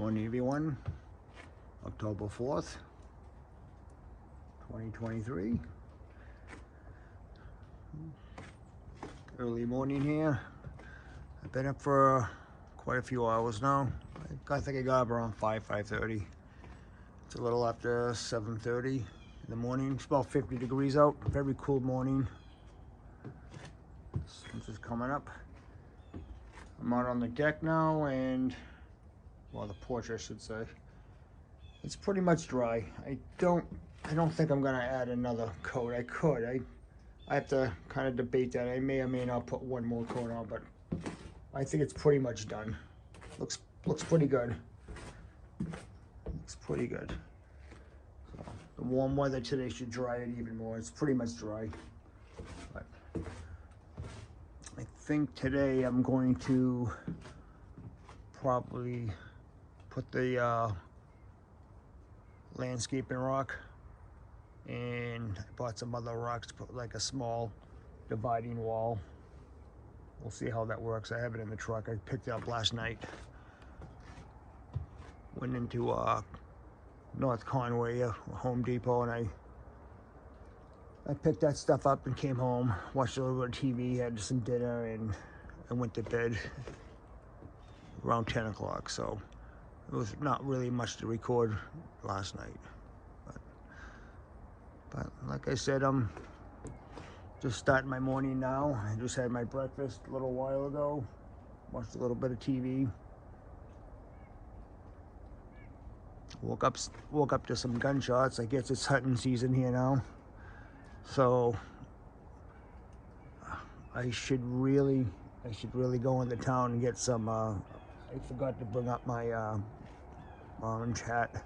Morning everyone, October 4th, 2023. Early morning here. I've been up for quite a few hours now. I think I got up around 5:30. It's a little after 7:30 in the morning. It's about 50 degrees out. Very cool morning. Sun's just coming up. I'm out on the deck now, and well, the porch I should say. It's pretty much dry. I don't think I'm gonna add another coat. I could. I have to kind of debate that. I may or may not put one more coat on, but I think it's pretty much done. Looks pretty good. Looks pretty good. So the warm weather today should dry it even more. It's pretty much dry. But I think today I'm going to probably put the landscaping rock, and I bought some other rocks to put like a small dividing wall. We'll see how that works. I have it in the truck. I picked it up last night. Went into North Conway, Home Depot, and I picked that stuff up and came home, watched a little bit of TV, had some dinner, and I went to bed around 10 o'clock. So it was not really much to record last night. But like I said, I'm just starting my morning now. I just had my breakfast a little while ago. Watched a little bit of TV. Woke up to some gunshots. I guess it's hunting season here now. So I should really go into town and get some I forgot to bring up my orange hat.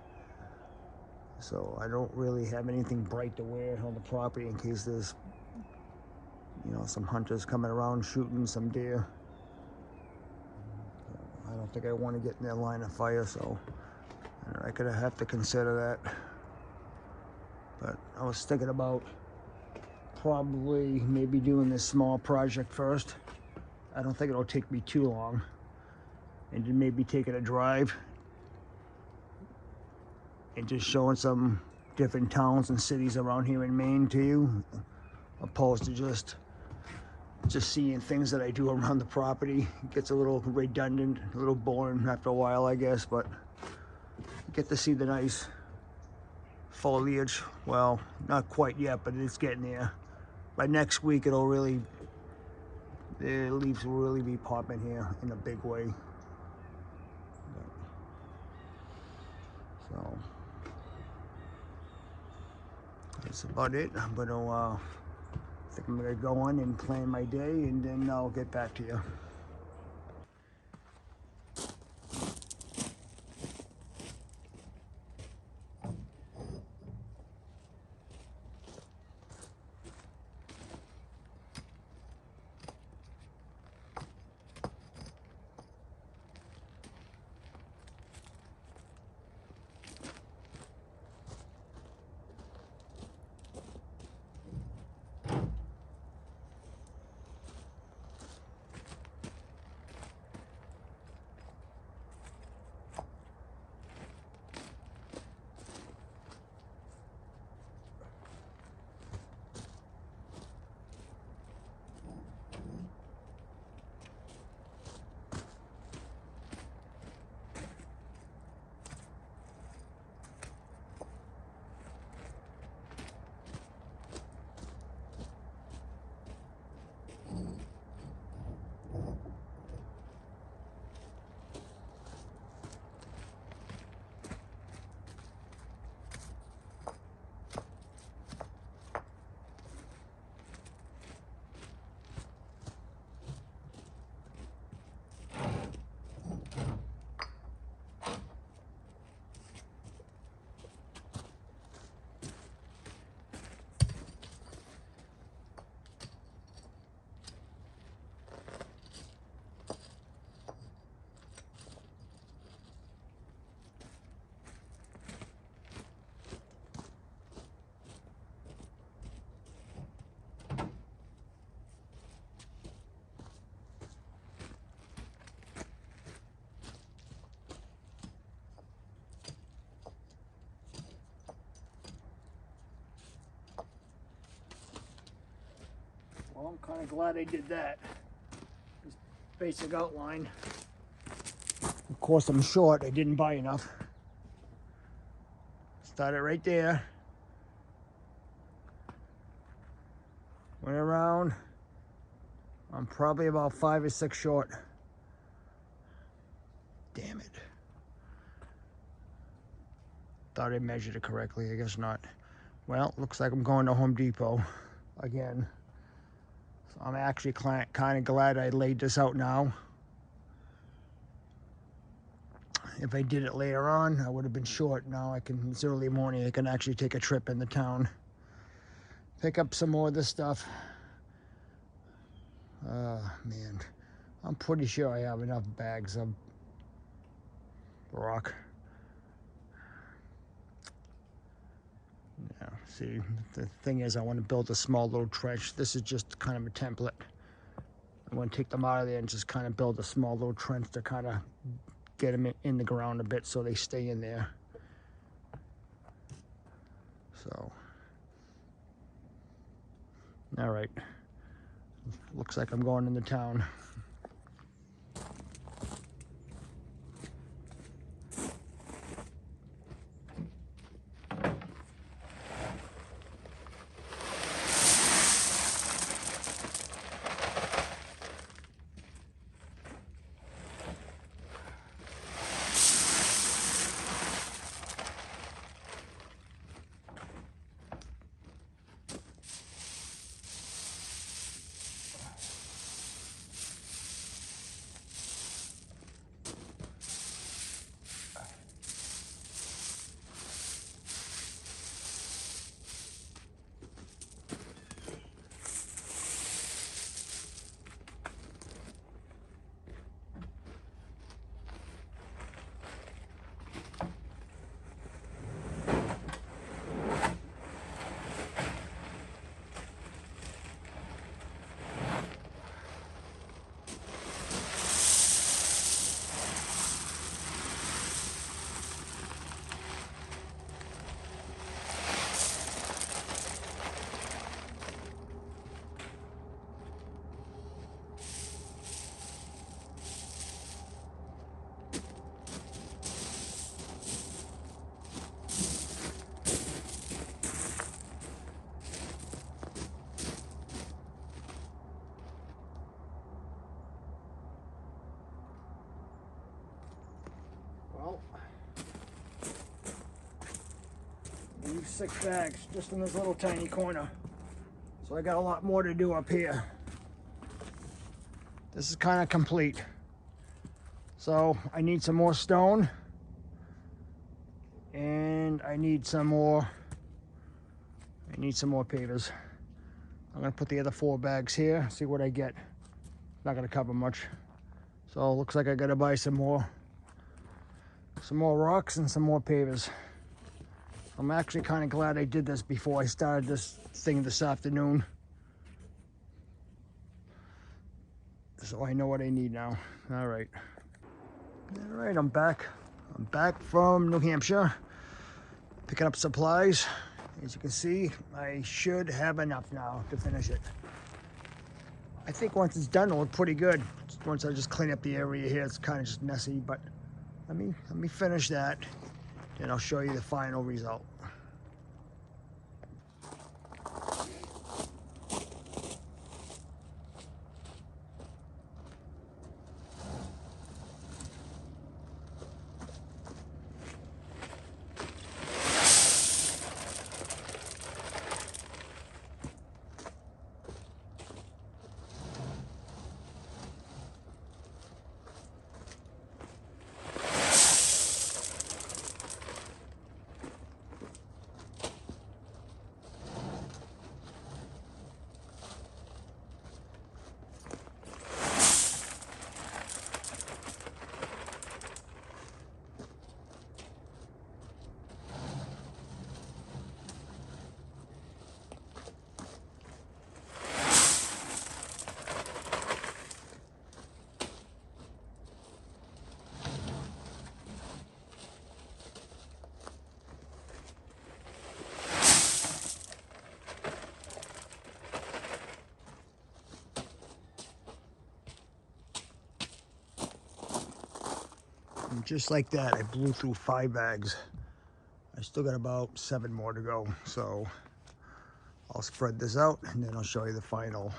So I don't really have anything bright to wear on the property in case there's, you know, some hunters coming around shooting some deer. I don't think I want to get in their line of fire, so I could have to consider that. But I was thinking about probably maybe doing this small project first. I don't think it'll take me too long. And then maybe taking a drive and just showing some different towns and cities around here in Maine to you, opposed to just seeing things that I do around the property. It gets a little redundant, a little boring after a while, I guess, but you get to see the nice foliage. Well, not quite yet, but it's getting there. By next week, the leaves will really be popping here in a big way. So that's about it. I think I'm gonna go on and plan my day, and then I'll get back to you. Well, I'm kind of glad I did that. This basic outline. Of course, I'm short. I didn't buy enough. Started right there. Went around. I'm probably about 5 or 6 short. Damn it. Thought I measured it correctly. I guess not. Well, looks like I'm going to Home Depot again. So I'm actually kind of glad I laid this out now. If I did it later on, I would have been short. Now it's early morning. I can actually take a trip in the town. Pick up some more of this stuff. Man, I'm pretty sure I have enough bags of rock. Yeah, see, the thing is, I want to build a small little trench. This is just kind of a template. I want to take them out of there and just kind of build a small little trench to kind of get them in the ground a bit so they stay in there. So, all right. Looks like I'm going into town. Well, I used 6 bags just in this little tiny corner. So I got a lot more to do up here. This is kind of complete. So I need some more stone. And I need some more pavers. I'm gonna put the other 4 bags here, see what I get. Not gonna cover much. So it looks like I gotta buy some more rocks and some more pavers. I'm actually kind of glad I did this before I started this thing this afternoon. So I know what I need now. All right, I'm back. I'm back from New Hampshire, picking up supplies. As you can see, I should have enough now to finish it. I think once it's done, it'll look pretty good. Once I just clean up the area here, it's kind of just messy, but let me finish that, and I'll show you the final result. And just like that, I blew through 5 bags. I still got about 7 more to go. So I'll spread this out and then I'll show you the final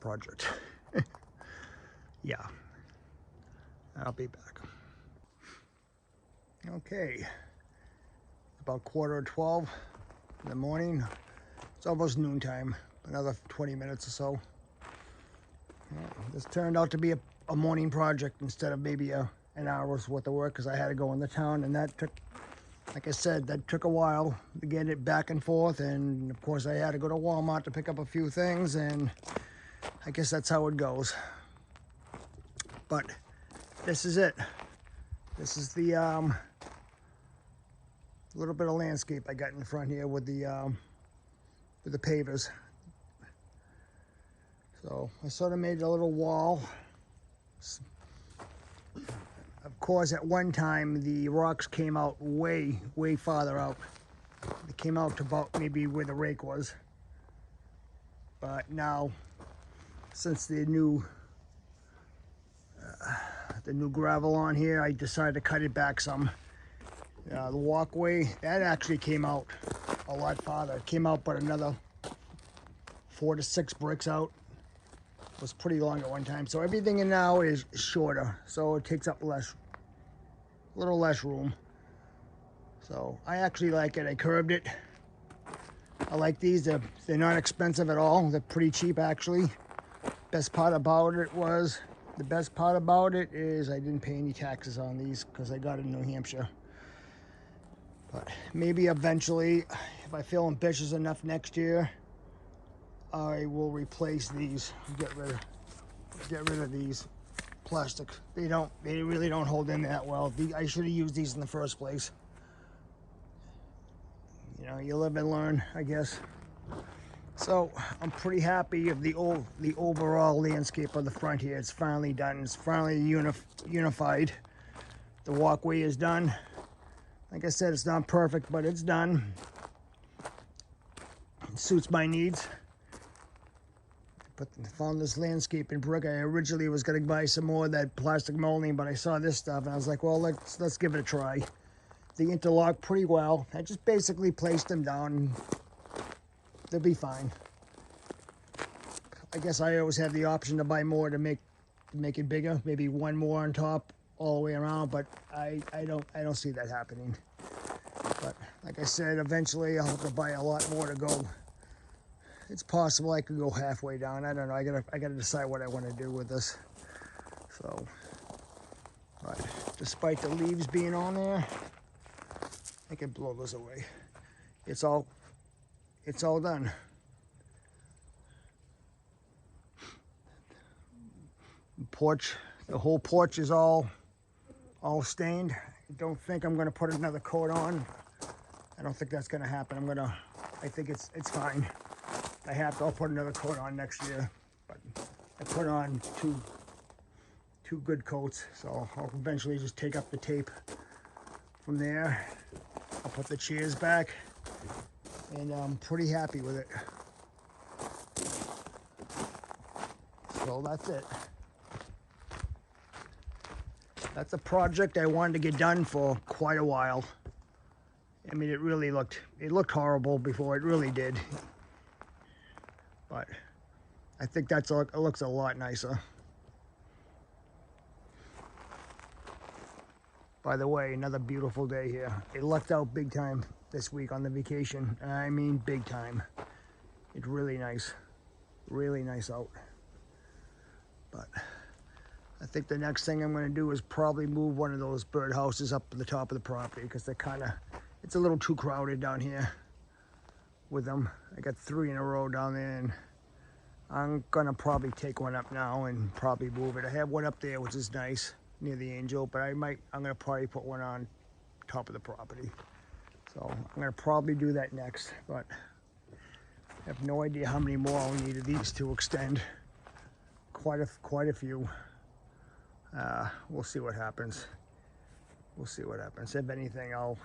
project. Yeah, I'll be back. Okay, about 11:15 in the morning. It's almost noontime, another 20 minutes or so. This turned out to be a morning project instead of maybe an hour's worth of work, because I had to go in the town, and that took, like I said, that took a while to get it back and forth. And of course I had to go to Walmart to pick up a few things, and I guess that's how it goes. But this is it. This is the little bit of landscape I got in front here with the pavers. So I sort of made a little wall. Of course, at one time the rocks came out way farther out. They came out to about maybe where the rake was. But now, since the new gravel on here, I decided to cut it back some. The walkway, that actually came out a lot farther. It came out but another 4 to 6 bricks out. It was pretty long at one time. So everything in now is shorter, so it takes up a little less room. So I actually like it. I curved it. I like these. They're not expensive at all. They're pretty cheap, actually. The best part about it is I didn't pay any taxes on these because I got it in New Hampshire. But maybe eventually, if I feel ambitious enough next year, I will replace these. Get rid of these plastic. They really don't hold in that well. I should have used these in the first place. You know, you live and learn, I guess. So I'm pretty happy of the overall landscape of the front here. It's finally done. It's finally unified. The walkway is done. Like I said, it's not perfect, but it's done. It suits my needs. But found this landscaping brick. I originally was going to buy some more of that plastic molding, but I saw this stuff and I was like, well, let's give it a try. They interlock pretty well. I just basically placed them down and they'll be fine. I guess I always have the option to buy more to make it bigger, maybe one more on top all the way around, but I don't see that happening. But like I said, eventually I'll have to buy a lot more to go. It's possible I could go halfway down. I don't know. I gotta decide what I want to do with this. So, but despite the leaves being on there, I can blow those away. It's all done. The whole porch is all stained. I don't think I'm gonna put another coat on. I don't think that's gonna happen. I think it's fine. I have to. I'll put another coat on next year, but I put on two good coats, so I'll eventually just take up the tape from there. I'll put the chairs back, and I'm pretty happy with it. So that's it. That's a project I wanted to get done for quite a while. I mean, it looked horrible before. It really did. But I think it looks a lot nicer. By the way, another beautiful day here. It lucked out big time this week on the vacation. I mean, big time. It's really nice out. But I think the next thing I'm going to do is probably move one of those bird houses up to the top of the property, because it's a little too crowded down here with them. I got 3 in a row down there, and I'm gonna probably take one up now and probably move it. I have one up there, which is nice, near the Angel, but I'm gonna probably put one on top of the property. So I'm gonna probably do that next, but I have no idea how many more I'll need of these to extend. Quite a few. We'll see what happens. We'll see what happens. If anything, I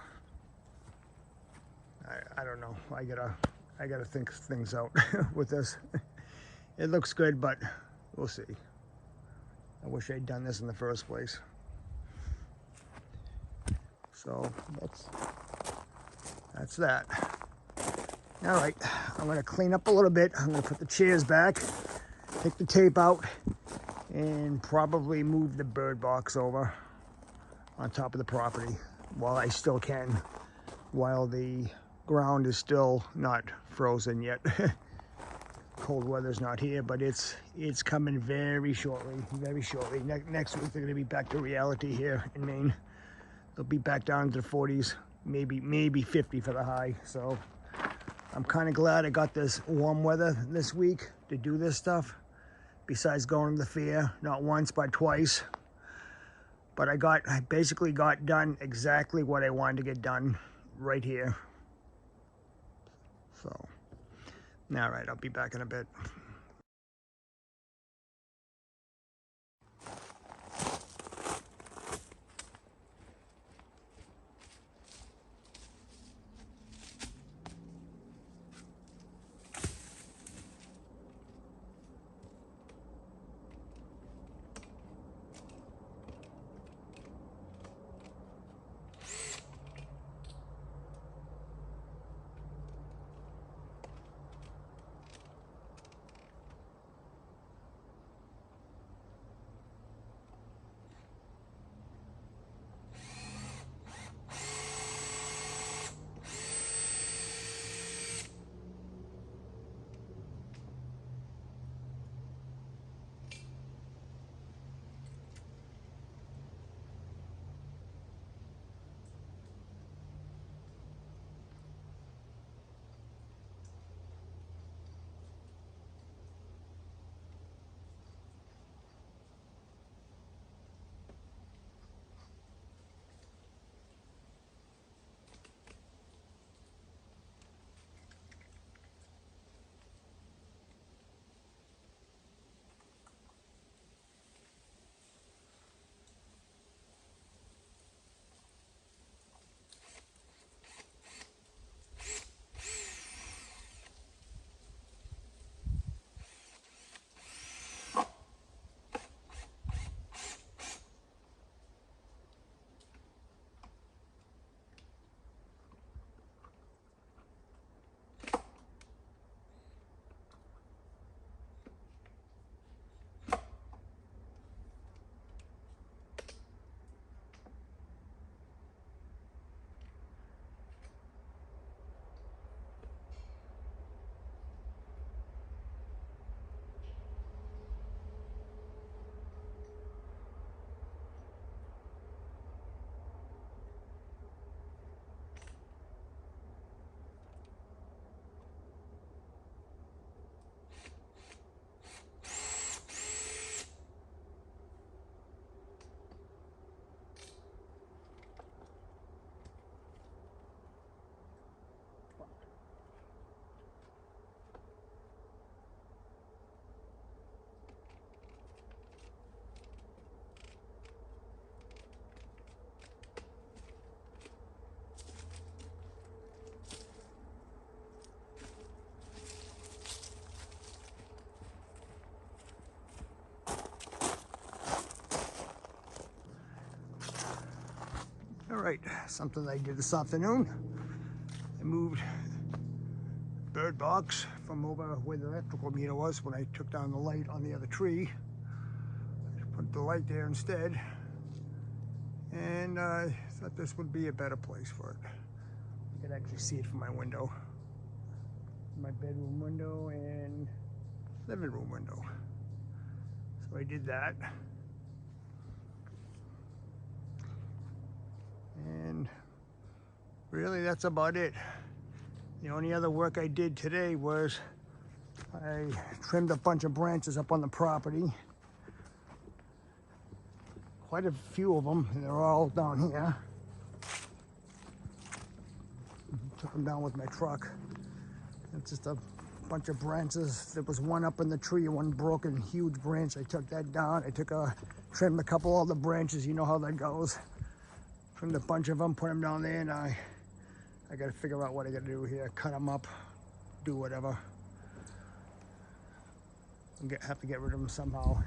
don't know. I gotta think things out with this. It looks good, but We'll see. I wish I'd done this in the first place. So that's that. All right, I'm gonna clean up a little bit. I'm gonna put the chairs back, take the tape out, and probably move the bird box over on top of the property while I still can, while the ground is still not frozen yet. Cold weather's not here, but it's coming very shortly, very shortly. Next week they're gonna be back to reality here in Maine. They'll be back down to the 40s, maybe 50 for the high. So I'm kind of glad I got this warm weather this week to do this stuff. Besides going to the fair, not once, but twice. But I basically got done exactly what I wanted to get done right here. So, all right, I'll be back in a bit. All right, something I did this afternoon. I moved bird box from over where the electrical meter was when I took down the light on the other tree. I put the light there instead, and I thought this would be a better place for it. You can actually see it from my window. My bedroom window and living room window. So I did that. And really that's about it. The only other work I did today was I trimmed a bunch of branches up on the property. Quite a few of them, and they're all down here. Took them down with my truck. It's just a bunch of branches. There was one up in the tree, one broken huge branch. I took that down. Trimmed a couple of the branches. You know how that goes. Trimmed a bunch of them, put them down there, and I got to figure out what I got to do here. Cut them up, do whatever. I'll have to get rid of them somehow.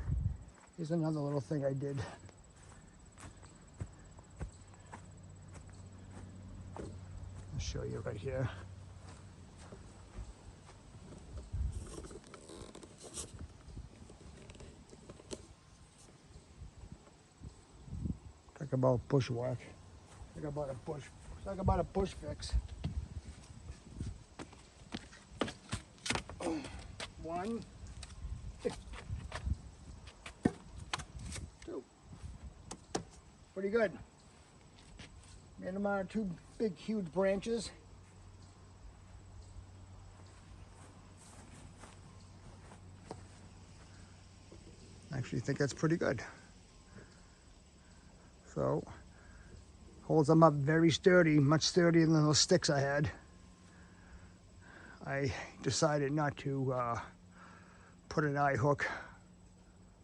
Here's another little thing I did. I'll show you right here. Talk about bushwhack. Talk about a bush fix. One, two. Pretty good. Made them out of two big, huge branches. I actually think that's pretty good. So, holds them up very sturdy, much sturdier than those sticks I had. I decided not to put an eye hook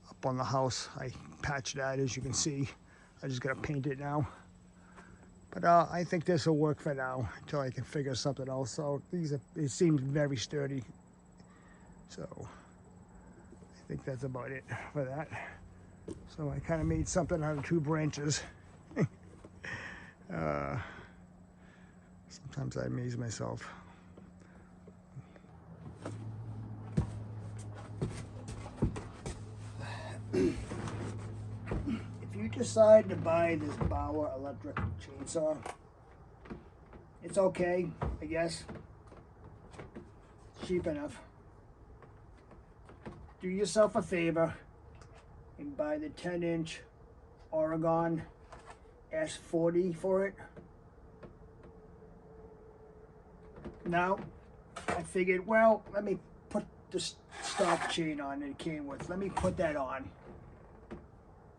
up on the house. I patched that, as you can see. I just gotta paint it now. But I think this will work for now until I can figure something else. So it seems very sturdy. So I think that's about it for that. So I kind of made something out of two branches. Sometimes I amaze myself. If you decide to buy this Bauer electric chainsaw, it's okay, I guess. It's cheap enough. Do yourself a favor and buy the 10-inch Oregon S40 for it. Now, I figured, well, let me put the stock chain on that it came with. Let me put that on.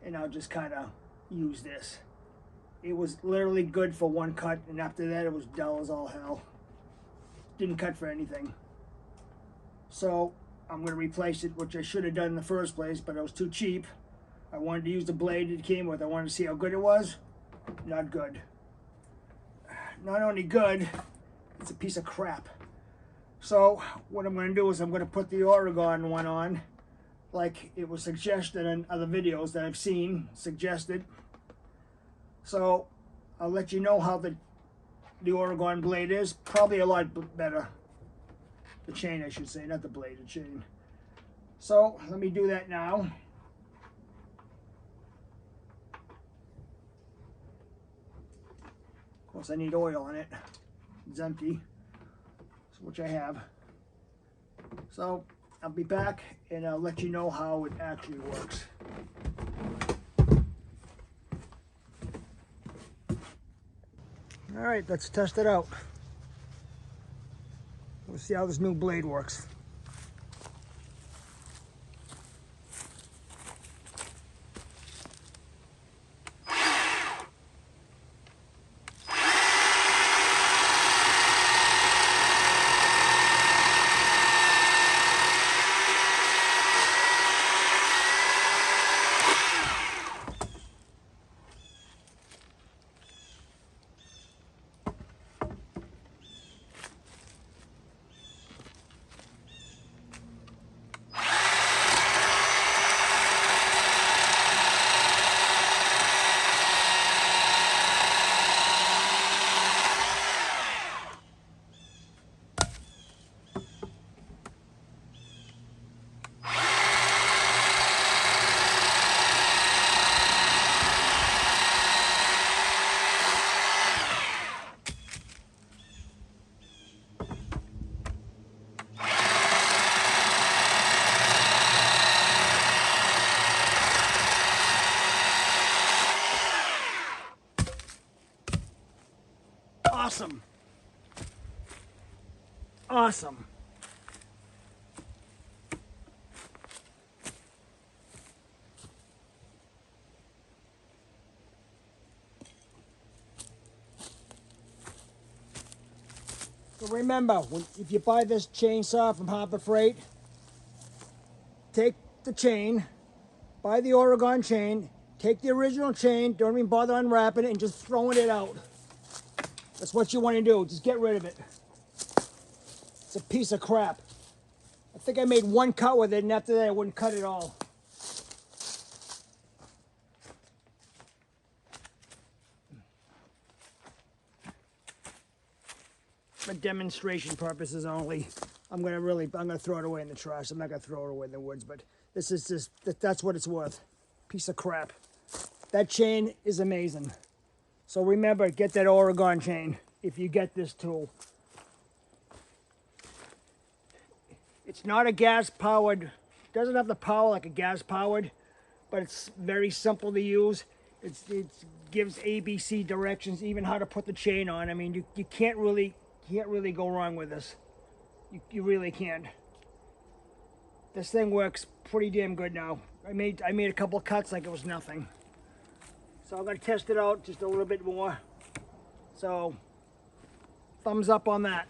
And I'll just kind of use this. It was literally good for one cut, and after that it was dull as all hell. Didn't cut for anything. So I'm going to replace it, which I should have done in the first place, but it was too cheap. I wanted to use the blade it came with. I wanted to see how good it was. Not good. Not only good, it's a piece of crap. So what I'm going to do is I'm going to put the Oregon one on, like it was suggested in other videos that I've seen suggested. So I'll let you know how the Oregon blade is. Probably a lot better. The chain, I should say, not the blade, the chain. So let me do that now. Of course, I need oil in it. It's empty, which I have. So I'll be back and I'll let you know how it actually works. All right, let's test it out. We'll see how this new blade works. Awesome. Awesome. So remember, if you buy this chainsaw from Harbor Freight, take the chain, buy the Oregon chain, take the original chain, don't even bother unwrapping it and just throwing it out. That's what you want to do. Just get rid of it. It's a piece of crap. I think I made one cut with it, and after that I wouldn't cut at all. For demonstration purposes only. I'm gonna throw it away in the trash. I'm not gonna throw it away in the woods, but this is just, that's what it's worth. Piece of crap. That chain is amazing. So remember, get that Oregon chain if you get this tool. It's not a gas powered, doesn't have the power like a gas powered, but it's very simple to use. It gives ABC directions, even how to put the chain on. I mean, you can't really go wrong with this. You really can't. This thing works pretty damn good now. I made a couple of cuts like it was nothing. So I'm gonna test it out just a little bit more. So thumbs up on that.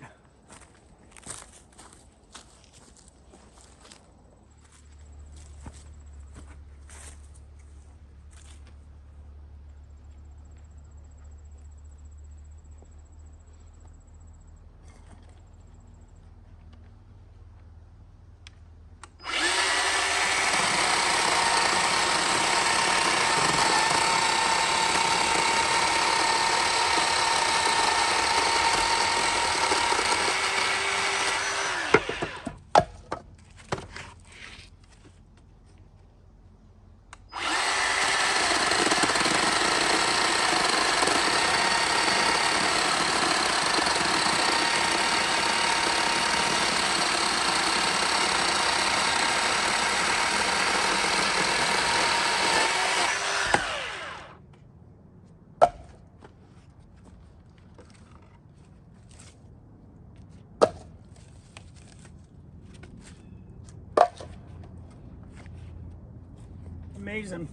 Amazing.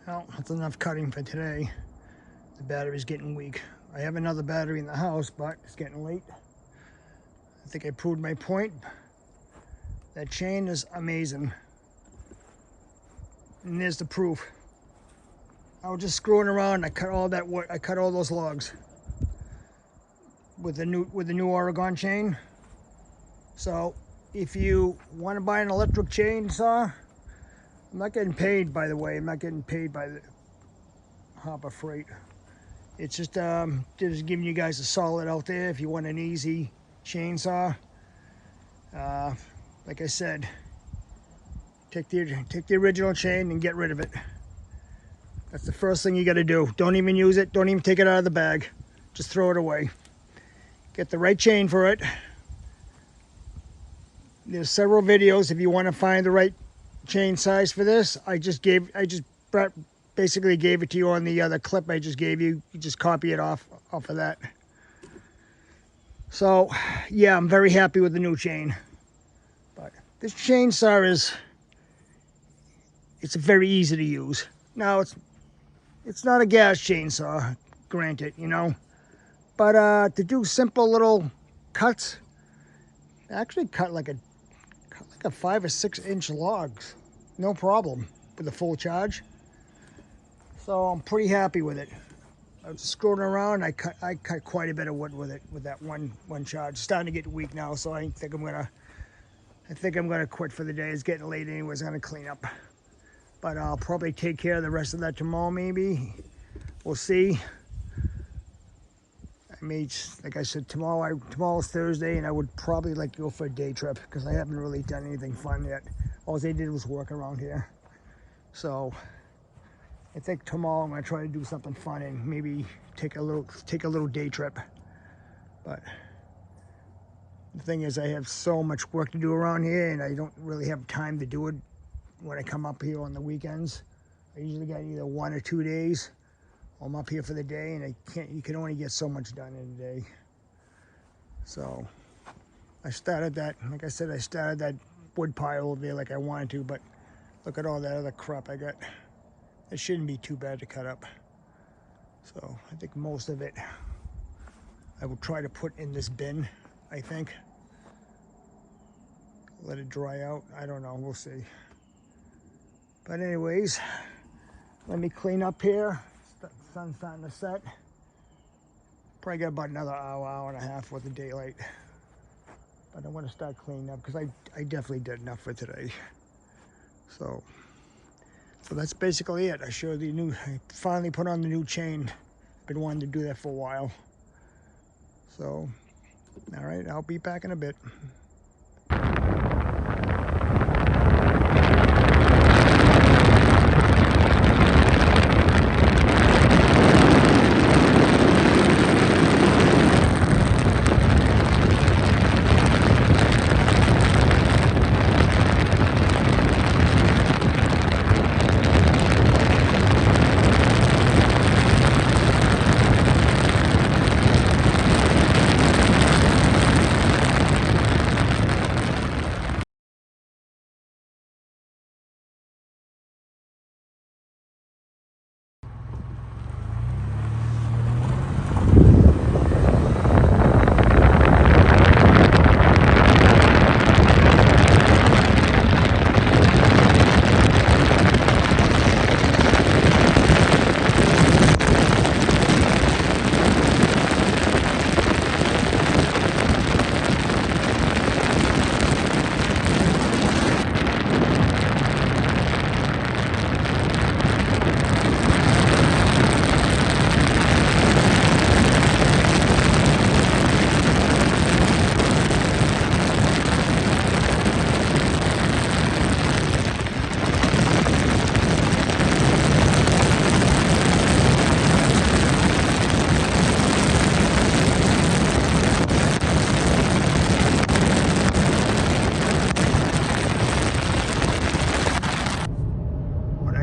Well, that's enough cutting for today. The battery's getting weak. I have another battery in the house, but it's getting late. I think I proved my point. That chain is amazing. And there's the proof. I was just screwing around. I cut all that wood. I cut all those logs with the new Oregon chain. So if you want to buy an electric chainsaw, I'm not getting paid, by the way. I'm not getting paid by the Harbor Freight. It's just giving you guys a solid out there if you want an easy chainsaw. Like I said, take the original chain and get rid of it. That's the first thing you got to do. Don't even use it. Don't even take it out of the bag. Just throw it away. Get the right chain for it. There's several videos if you want to find the right chain size for this. I just basically gave it to you on the other clip I just gave you. You just copy it off of that. So yeah, I'm very happy with the new chain. But this chainsaw it's very easy to use. Now it's not a gas chainsaw, granted, you know, but to do simple little cuts, I actually cut like a 5 or 6 inch logs, no problem, with a full charge. So I'm pretty happy with it. I was screwing around. I cut quite a bit of wood with it, with that one charge. It's starting to get weak now, so I think I'm gonna quit for the day. It's getting late anyways. I'm gonna clean up, but I'll probably take care of the rest of that tomorrow. Maybe we'll see. I may, like I said, tomorrow's Thursday, and I would probably like to go for a day trip because I haven't really done anything fun yet. All they did was work around here. So I think tomorrow I'm gonna try to do something fun and maybe take a little day trip. But But the thing is, I have so much work to do around here, and I don't really have time to do it when I come up here on the weekends. I usually got either 1 or 2 days. I'm up here for the day, and you can only get so much done in a day. So I started that, like I said, I started that wood pile over there like I wanted to, but look at all that other crap I got. It shouldn't be too bad to cut up. So I think most of it I will try to put in this bin, I think. Let it dry out. I don't know, we'll see. But anyways, let me clean up here. The sun's starting to set. Probably got about another hour and a half worth of daylight. But I want to start cleaning up because I definitely did enough for today. So that's basically it. I finally put on the new chain. Been wanting to do that for a while. So, all right, I'll be back in a bit.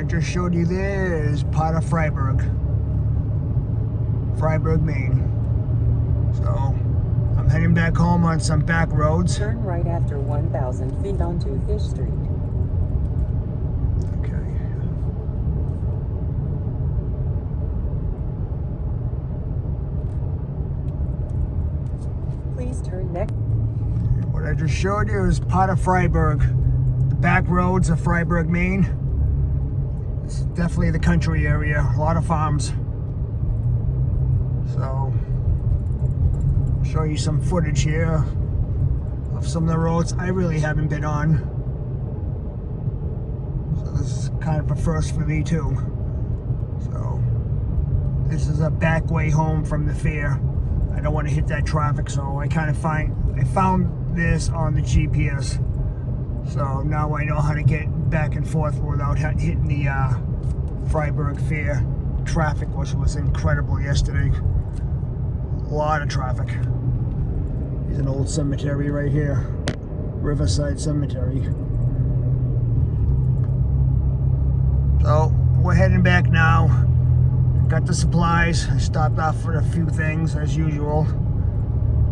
Just showed you there is part of Freiburg, Maine. So I'm heading back home on some back roads. Turn right after 1,000 feet onto Fish Street. Okay. Please turn next. What I just showed you is part of Freiburg, the back roads of Freiburg, Maine. It's definitely the country area, a lot of farms. So, I'll show you some footage here of some of the roads I really haven't been on. So this is kind of a first for me too. So, this is a back way home from the fair. I don't want to hit that traffic, so I found this on the GPS. So now I know how to get back and forth without hitting the Freiburg Fair. Traffic was incredible yesterday. A lot of traffic. There's an old cemetery right here. Riverside Cemetery. So we're heading back now. Got the supplies. I stopped off for a few things as usual.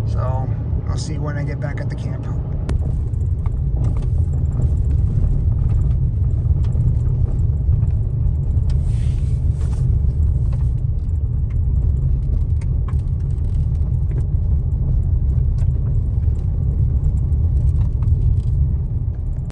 So I'll see you when I get back at the camp.